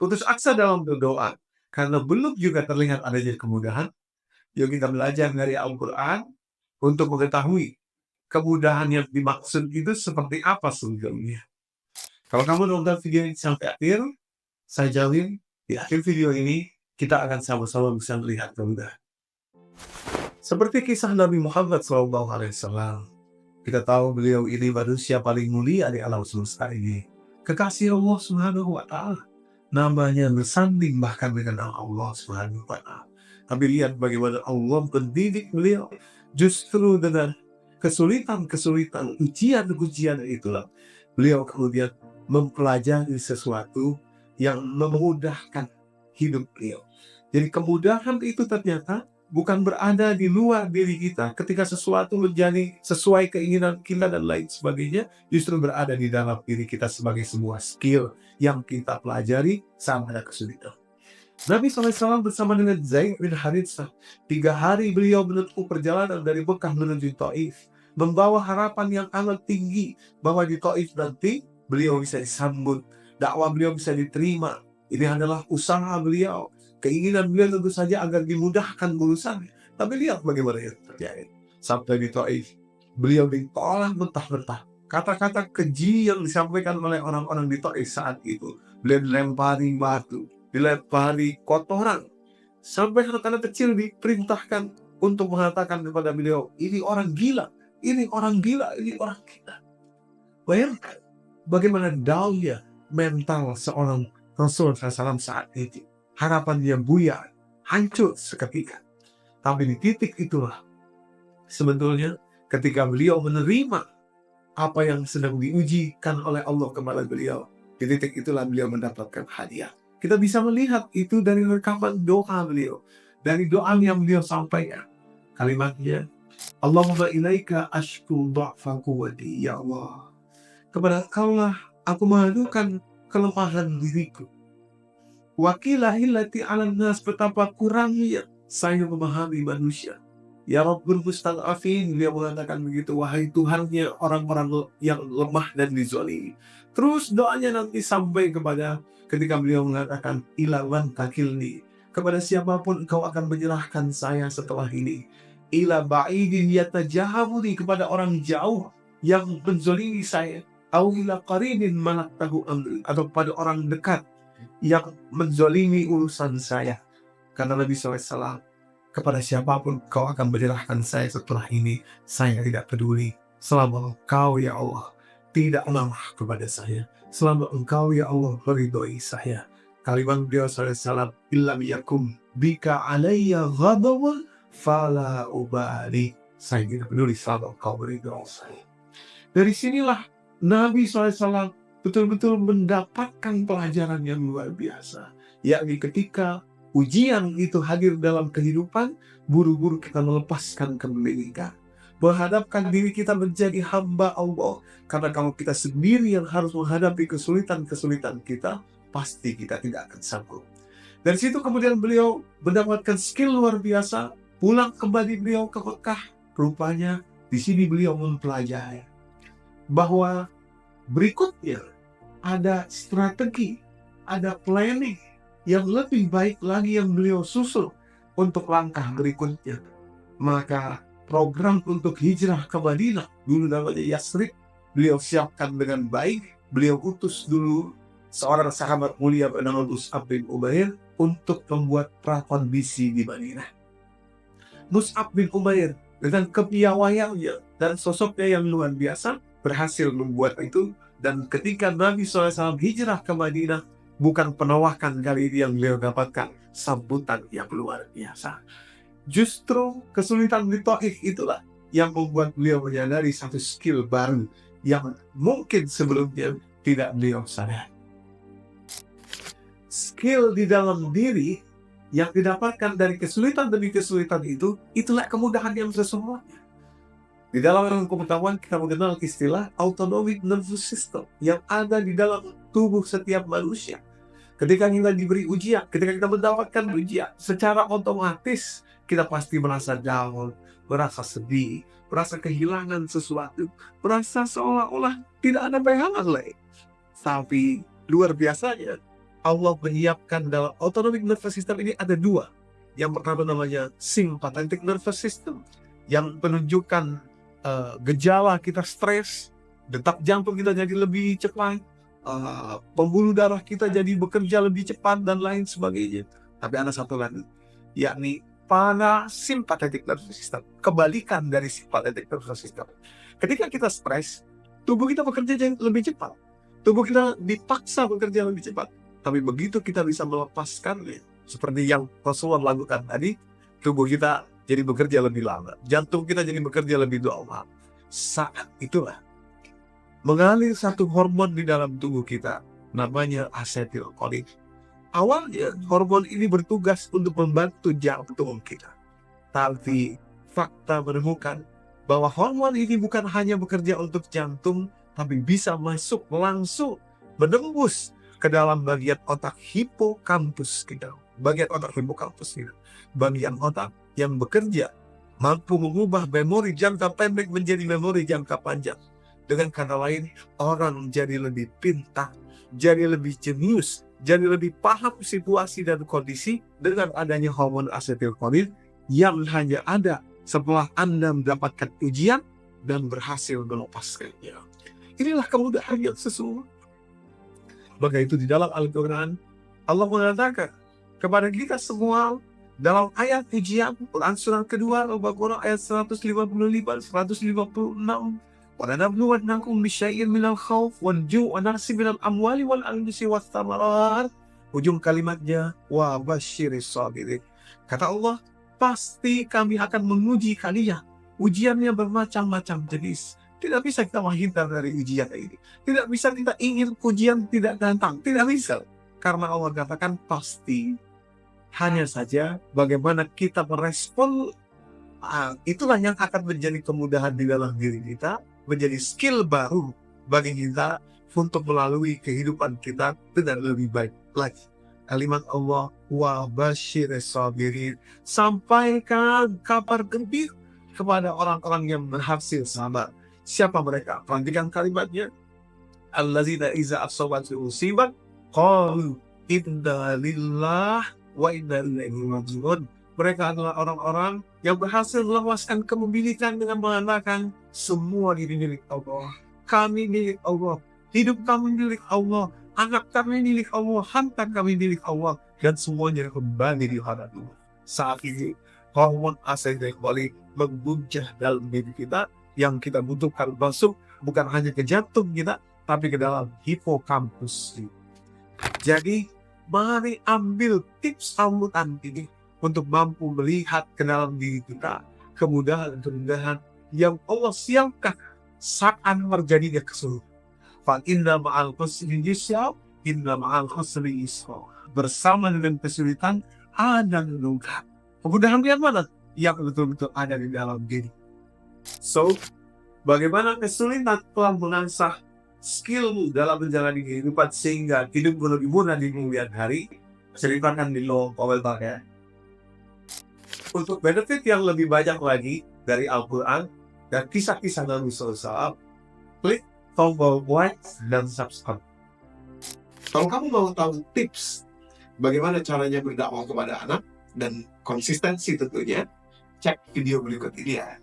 putus asa dalam berdoa, karena belum juga terlihat adanya kemudahan. Yuk kita belajar dari Al-Quran untuk mengetahui kemudahan yang dimaksud itu seperti apa sesungguhnya. Kalau kamu nonton video ini sampai akhir, saya jamin di akhir video ini kita akan sama-sama bisa melihat kemudahan. Seperti kisah Nabi Muhammad SAW, kita tahu beliau ini manusia paling mulia di alam semesta ini. Kekasih Allah Subhanahu wa Ta'ala. Namanya bersanding bahkan dengan Allah Subhanahu wa Ta'ala. Tapi lihat bagaimana Allah mendidik beliau justru dengan kesulitan-kesulitan, ujian-ujian itulah beliau kemudian mempelajari sesuatu yang memudahkan hidup beliau. Jadi kemudahan itu ternyata bukan berada di luar diri kita. Ketika sesuatu menjadi sesuai keinginan kita dan lain sebagainya, justru berada di dalam diri kita sebagai sebuah skill yang kita pelajari saat ada kesulitan. Nabi SAW bersama dengan Zaid bin Harithah, 3 hari beliau menempuh perjalanan dari Mekah menuju Taif, membawa harapan yang amat tinggi bahwa di Taif nanti beliau bisa disambut, dakwah beliau bisa diterima. Ini adalah usaha beliau, keinginan beliau tentu saja agar dimudahkan urusan. Tapi lihat bagaimana yang terjadi. Sampai di Taif, beliau ditolak mentah-mentah. Kata-kata keji yang disampaikan oleh orang-orang di Taif saat itu, beliau dilempari batu, dilempari kotoran, sampai anak-anak kecil diperintahkan untuk mengatakan kepada beliau, ini orang gila, ini orang gila, ini orang gila. Bayangkan bagaimana down-nya mental seorang Rasul SAW saat itu. Harapannya buyar, hancur seketika. Tapi di titik itulah sebetulnya ketika beliau menerima apa yang sedang diujikan oleh Allah kepada beliau, di titik itulah beliau mendapatkan hadiah. Kita bisa melihat itu dari rekaman doa beliau, dari doa yang beliau sampaikan. Kalimatnya, Allahumma ilaika ashku dha'fa quwwati, ya Allah, kepada Engkaulah aku mengadukan kelemahan diriku. Wakilah illati 'alan nas, betapa kurangnya saya memahami manusia. Ya Rabbul Mustad'afin, dia mengatakan begitu, wahai Tuhannya orang-orang yang lemah dan dizalimi. Terus doanya nanti sampai kepada ketika beliau mengatakan ila man takilni, kepada siapapun engkau akan menyerahkan saya setelah ini. Ila ba'idin yatajahamuni, kepada orang jauh yang menzalimi saya. Au ila qarinin malaktahu amri, atau pada orang dekat yang menzalimi urusan saya. Karena Nabi SAW, kepada siapapun kau akan menyerahkan saya setelah ini, saya tidak peduli. Selama engkau ya Allah tidak marah kepada saya, selama engkau ya Allah meridhoi saya. Kalimat beliau SAW, illam yakum bika alayya ghadabun fala ubali, saya tidak peduli selama engkau meridhoi saya. Dari sinilah Nabi SAW betul-betul mendapatkan pelajaran yang luar biasa, yakni ketika ujian itu hadir dalam kehidupan, buru-buru kita melepaskan kepemilikan, menghadapkan diri kita menjadi hamba Allah. Karena kalau kita sendiri yang harus menghadapi kesulitan-kesulitan kita, pasti kita tidak akan sanggup. Dari situ kemudian beliau mendapatkan skill luar biasa, pulang kembali beliau ke Mekah. Rupanya di sini beliau mempelajari bahwa berikutnya ada strategi, ada planning yang lebih baik lagi yang beliau susun untuk langkah berikutnya. Maka program untuk hijrah ke Madinah, dulu namanya Yasrib, beliau siapkan dengan baik. Beliau utus dulu seorang sahabat mulia bernama Mus'ab bin Umair untuk membuat prakondisi di Madinah. Mus'ab bin Umair dengan kepiawaiannya dan sosoknya yang luar biasa berhasil membuat itu. Dan ketika Nabi SAW hijrah ke Madinah, bukan penawakan kali ini yang beliau dapatkan, sambutan yang luar biasa. Justru kesulitan di Taif itulah yang membuat beliau menyadari satu skill baru yang mungkin sebelumnya tidak beliau sadari. Skill di dalam diri yang didapatkan dari kesulitan demi kesulitan itu, itulah kemudahan yang sesungguhnya. Di dalam ilmu pengetahuan kita mengenal istilah autonomic nervous system yang ada di dalam tubuh setiap manusia. Ketika kita diberi ujian, ketika kita mendapatkan ujian, secara otomatis kita pasti merasa down, merasa sedih, merasa kehilangan sesuatu, merasa seolah-olah tidak ada pilihan lain. Tapi luar biasanya, Allah menyiapkan dalam autonomic nervous system ini ada dua. Yang pertama namanya sympathetic nervous system, yang menunjukkan gejala kita stres, detak jantung kita jadi lebih cepat, pembuluh darah kita jadi bekerja lebih cepat dan lain sebagainya. Tapi ada satu lagi, yakni parasympathetic nervous system, kebalikan dari sympathetic nervous system. Ketika kita stres, tubuh kita bekerja lebih cepat, tubuh kita dipaksa bekerja lebih cepat. Tapi begitu kita bisa melepaskannya, seperti yang Rasulullah lakukan tadi, tubuh kita jadi bekerja lebih lama, jantung kita jadi bekerja lebih lama. Saat itulah mengalir satu hormon di dalam tubuh kita, namanya asetilkolin. Awalnya hormon ini bertugas untuk membantu jantung kita. Tapi fakta menemukan bahwa hormon ini bukan hanya bekerja untuk jantung, tapi bisa masuk langsung menembus ke dalam bagian otak hipokampus kita. Bagian otak hipokampus kita, bagian otak yang bekerja mampu mengubah memori jangka pendek menjadi memori jangka panjang. Dengan kata lain, orang jadi lebih pintar, jadi lebih jenius, jadi lebih paham situasi dan kondisi dengan adanya hormon asetilkolin yang hanya ada setelah Anda mendapatkan ujian dan berhasil melepaskannya. Inilah kemudahan yang sesungguhnya. Maka itu di dalam Al-Quran, Allah mengatakan kepada kita semua dalam ayat ujian, Quran surah kedua, Al-Baqarah ayat 155-156, وَلَنَبْلُوَنَّكُمْ بِشَيْءٍ مِنَ الْخَوْفِ وَالْجُوعِ وَنَقْصٍ مِنَ الْأَمْوَالِ وَالْأَنْفُسِ وَالثَّمَرَاتِ. Ujung kalimatnya, wa basyiris sabirin. Kata Allah, pasti kami akan menguji kalian. Ujiannya bermacam-macam jenis. Tidak bisa kita menghindar dari ujian ini. Tidak bisa kita ingin ujian tidak datang. Tidak bisa. Karena Allah katakan pasti. Hanya saja bagaimana kita merespon, itulah yang akan menjadi kemudahan di dalam diri kita, menjadi skill baru bagi kita untuk melalui kehidupan kita dengan lebih baik lagi. Kalimat Allah, wa basyiris sabirin, sampaikan kabar gembira kepada orang-orang yang berhasil sabar. Siapa mereka? Perhatikan kalimatnya, allazina iza asabatuhum musibah qalu inna lillahi wa inna ilaihi raji'un. Mereka adalah orang-orang yang berhasil melewaskan kepemilikan dengan mengatakan, semua ini milik Allah, kami milik Allah, hidup kami milik Allah, anak kami milik Allah, harta kami milik Allah, dan semuanya kembali di hadapan Allah. Saat ini hormon asetilkolin menguncah dalam diri kita, yang kita butuhkan masuk bukan hanya ke jantung kita, tapi ke dalam hipokampus. Jadi mari ambil tips rambutan ini untuk mampu melihat ke dalam diri kita kemudahan-kemudahan yang Allah siapkan saat terjadinya kesulitan. Fa inna ma'al usri yusra, inna ma'al usri yusra. Bersama dengan kesulitan ada kemudahan. Kemudahan yang mana? Yang betul-betul ada di dalam diri. So, bagaimana kesulitan telah mengasah skillmu dalam menjalani kehidupan sehingga hidupmu lebih mudah di kemudian hari? Ceritakan di kolom komentar ya. Untuk benefit yang lebih banyak lagi dari Al-Quran dan kisah-kisah Nabi SAW, klik tombol like dan subscribe. Kalau kamu mau tahu tips bagaimana caranya berdakwah kepada anak dan konsistensi tentunya, cek video berikut ini ya.